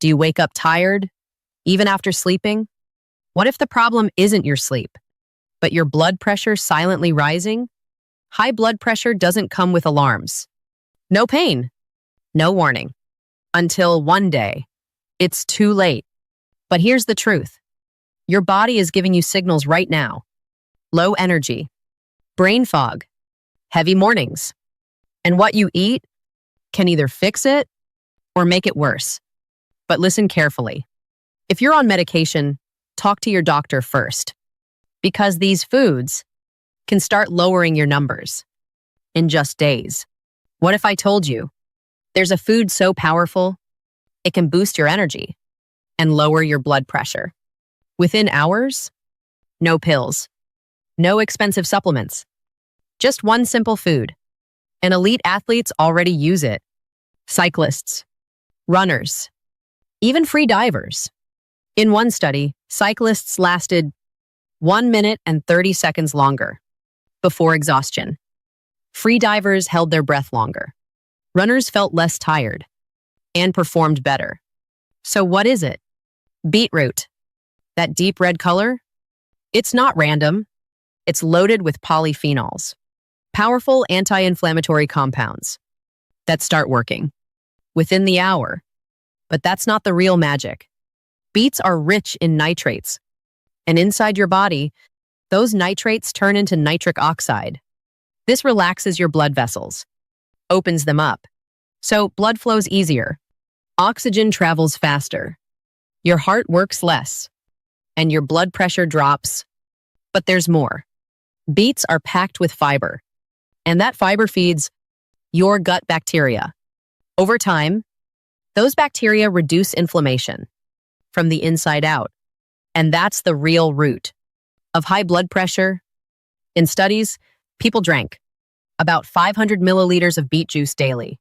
Do you wake up tired, even after sleeping? What if the problem isn't your sleep, but your blood pressure silently rising? High blood pressure doesn't come with alarms. No pain, no warning. Until one day, it's too late. But here's the truth. Your body is giving you signals right now. Low energy, brain fog, heavy mornings. And what you eat can either fix it or make it worse. But listen carefully. If you're on medication, talk to your doctor first, because these foods can start lowering your numbers in just days. What if I told you there's a food so powerful, it can boost your energy and lower your blood pressure within hours? No pills, no expensive supplements, just one simple food. And elite athletes already use it. Cyclists, runners, even free divers. In one study, cyclists lasted 1 minute and 30 seconds longer before exhaustion. Free divers held their breath longer. Runners felt less tired and performed better. So what is it? Beetroot. That deep red color? It's not random. It's loaded with polyphenols, powerful anti-inflammatory compounds that start working within the hour. But that's not the real magic. Beets are rich in nitrates, and inside your body, those nitrates turn into nitric oxide. This relaxes your blood vessels, opens them up, so blood flows easier. Oxygen travels faster. Your heart works less, and your blood pressure drops. But there's more. Beets are packed with fiber, and that fiber feeds your gut bacteria. Over time, those bacteria reduce inflammation from the inside out, and that's the real root of high blood pressure. In studies, people drank about 500 milliliters of beet juice daily,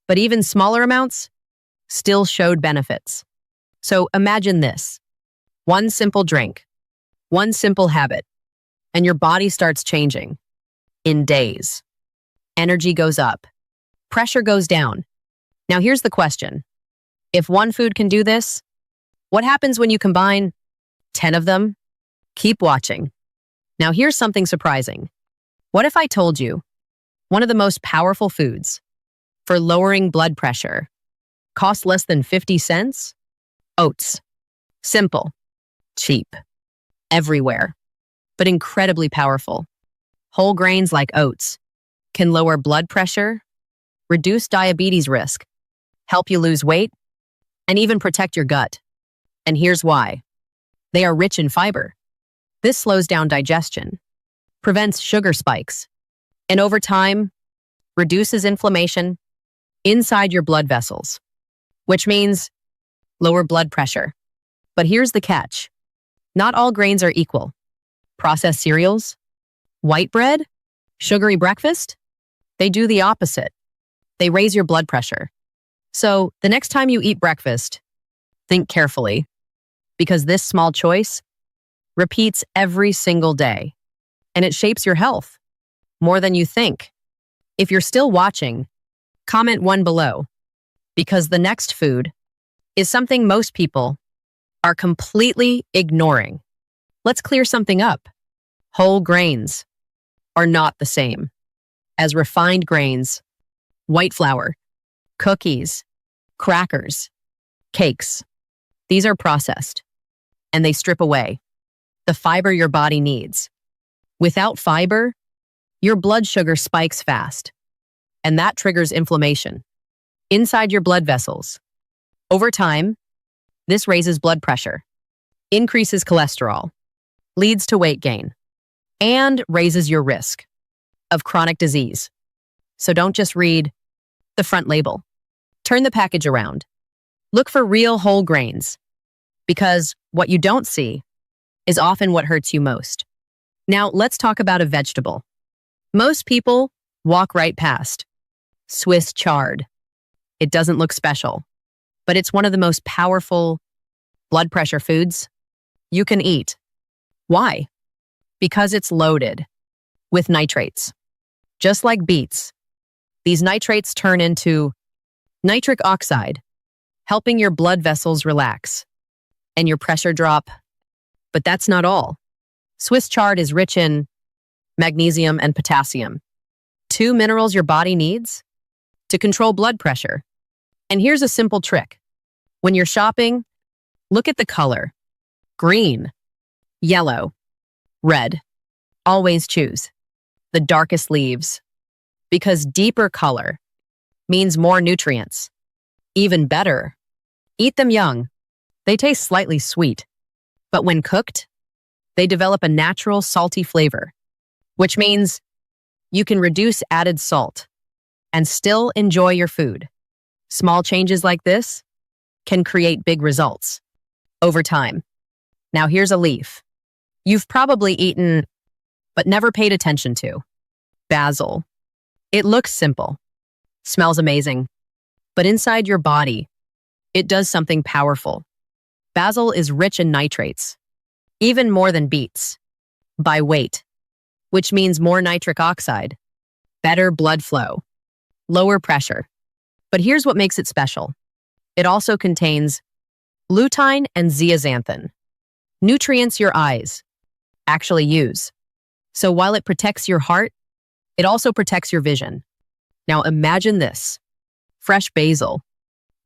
but even smaller amounts still showed benefits. So imagine this: one simple drink, one simple habit, and your body starts changing in days. Energy goes up, pressure goes down. Now here's the question. If one food can do this, what happens when you combine 10 of them? Keep watching. Now here's something surprising. What if I told you one of the most powerful foods for lowering blood pressure costs less than 50 cents? Oats. Simple, cheap, everywhere, but incredibly powerful. Whole grains like oats can lower blood pressure, reduce diabetes risk, help you lose weight, and even protect your gut. And here's why. They are rich in fiber. This slows down digestion, prevents sugar spikes, and over time, reduces inflammation inside your blood vessels, which means lower blood pressure. But here's the catch. Not all grains are equal. Processed cereals, white bread, sugary breakfast, they do the opposite. They raise your blood pressure. So the next time you eat breakfast, think carefully, because this small choice repeats every single day, and it shapes your health more than you think. If you're still watching, comment 1 below, because the next food is something most people are completely ignoring. Let's clear something up. Whole grains are not the same as refined grains, white flour, cookies, crackers, cakes. These are processed, and they strip away the fiber your body needs. Without fiber, your blood sugar spikes fast, and that triggers inflammation inside your blood vessels. Over time, this raises blood pressure, increases cholesterol, leads to weight gain, and raises your risk of chronic disease. So don't just read the front label. Turn the package around. Look for real whole grains, because what you don't see is often what hurts you most. Now, let's talk about a vegetable. Most people walk right past Swiss chard. It doesn't look special, but it's one of the most powerful blood pressure foods you can eat. Why? Because it's loaded with nitrates. Just like beets, these nitrates turn into nitric oxide, helping your blood vessels relax and your pressure drop. But that's not all. Swiss chard is rich in magnesium and potassium, two minerals your body needs to control blood pressure. And here's a simple trick. When you're shopping, look at the color. Green, yellow, red. Always choose the darkest leaves because deeper color means more nutrients. Even better, eat them young. They taste slightly sweet, but when cooked, they develop a natural salty flavor, which means you can reduce added salt and still enjoy your food. Small changes like this can create big results over time. Now here's a leaf you've probably eaten but never paid attention to. Basil. It looks simple, smells amazing, but inside your body, it does something powerful. Basil is rich in nitrates, even more than beets, by weight, which means more nitric oxide, better blood flow, lower pressure. But here's what makes it special. It also contains lutein and zeaxanthin, nutrients your eyes actually use. So while it protects your heart, it also protects your vision. Now imagine this: fresh basil,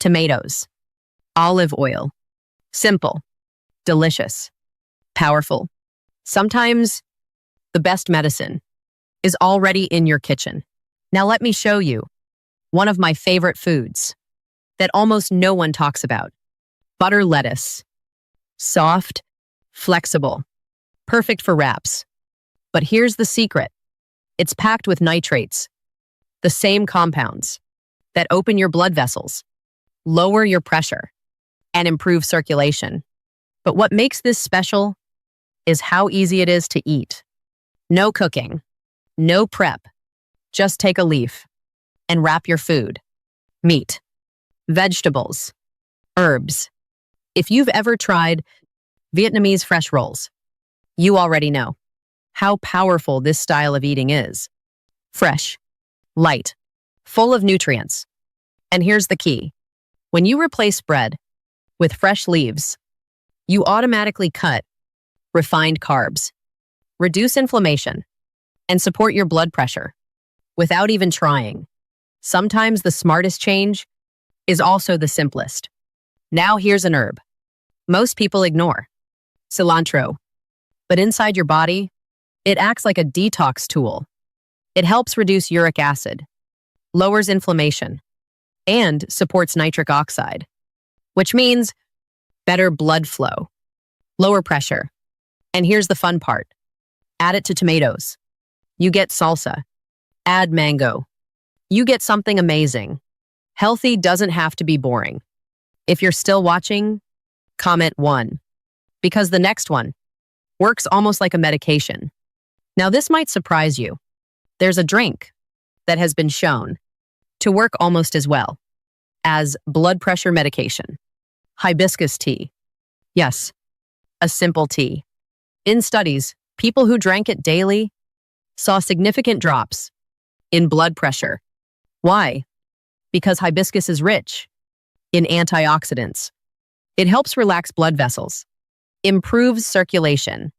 tomatoes, olive oil. Simple, delicious, powerful. Sometimes the best medicine is already in your kitchen. Now let me show you one of my favorite foods that almost no one talks about. Butter lettuce. Soft, flexible, perfect for wraps. But here's the secret. It's packed with nitrates, the same compounds that open your blood vessels, lower your pressure, and improve circulation. But what makes this special is how easy it is to eat. No cooking, no prep. Just take a leaf and wrap your food. Meat, vegetables, herbs. If you've ever tried Vietnamese fresh rolls, you already know how powerful this style of eating is. Fresh, light, full of nutrients. And here's the key. When you replace bread with fresh leaves, you automatically cut refined carbs, reduce inflammation, and support your blood pressure without even trying. Sometimes the smartest change is also the simplest. Now here's an herb most people ignore: cilantro. But inside your body, it acts like a detox tool. It helps reduce uric acid, lowers inflammation, and supports nitric oxide, which means better blood flow, lower pressure. And here's the fun part. Add it to tomatoes. You get salsa. Add mango. You get something amazing. Healthy doesn't have to be boring. If you're still watching, comment 1, because the next one works almost like a medication. Now this might surprise you. There's a drink that has been shown to work almost as well as blood pressure medication. Hibiscus tea. Yes, a simple tea. In studies, people who drank it daily saw significant drops in blood pressure. Why? Because hibiscus is rich in antioxidants. It helps relax blood vessels, improves circulation,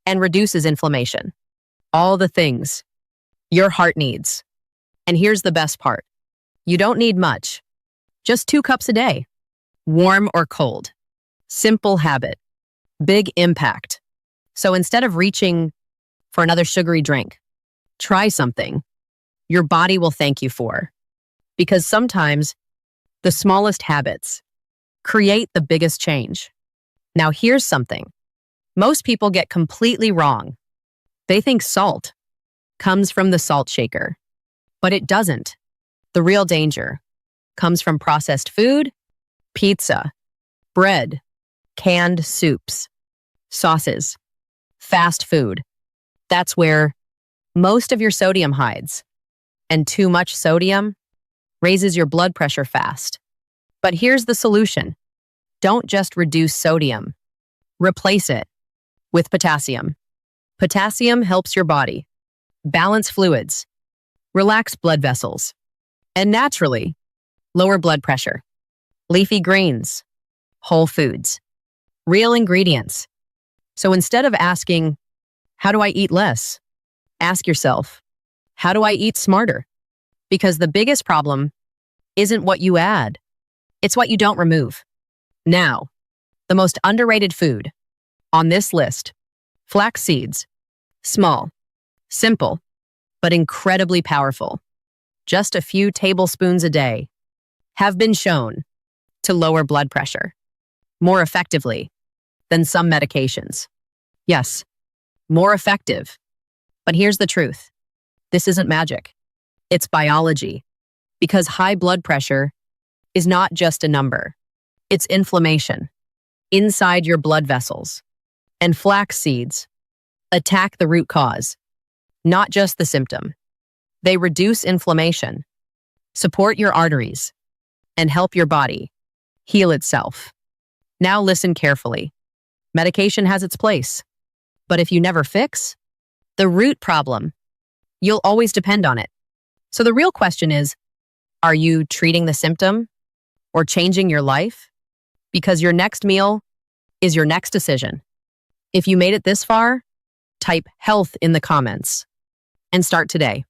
and reduces inflammation. All the things your heart needs. And here's the best part. You don't need much. Just 2 cups a day. Warm or cold. Simple habit. Big impact. So instead of reaching for another sugary drink, try something your body will thank you for. Because sometimes the smallest habits create the biggest change. Now here's something most people get completely wrong. They think salt comes from the salt shaker, but it doesn't. The real danger comes from processed food, pizza, bread, canned soups, sauces, fast food. That's where most of your sodium hides. And too much sodium raises your blood pressure fast. But here's the solution. Don't just reduce sodium. Replace it with potassium. Potassium helps your body balance fluids, relax blood vessels, and naturally lower blood pressure. leafy greens, whole foods, real ingredients. So instead of asking, how do I eat less? Ask yourself, how do I eat smarter? Because the biggest problem isn't what you add, it's what you don't remove. Now, the most underrated food on this list, flax seeds. Small, simple, but incredibly powerful. Just a few tablespoons a day have been shown to lower blood pressure more effectively than some medications. Yes, more effective. But here's the truth. This isn't magic. It's biology. Because high blood pressure is not just a number. It's inflammation inside your blood vessels. And flax seeds attack the root cause, not just the symptom. They reduce inflammation, support your arteries, and help your body heal itself. Now listen carefully. Medication has its place, but if you never fix the root problem, you'll always depend on it. So the real question is, are you treating the symptom or changing your life? Because your next meal is your next decision. If you made it this far, type health in the comments and start today.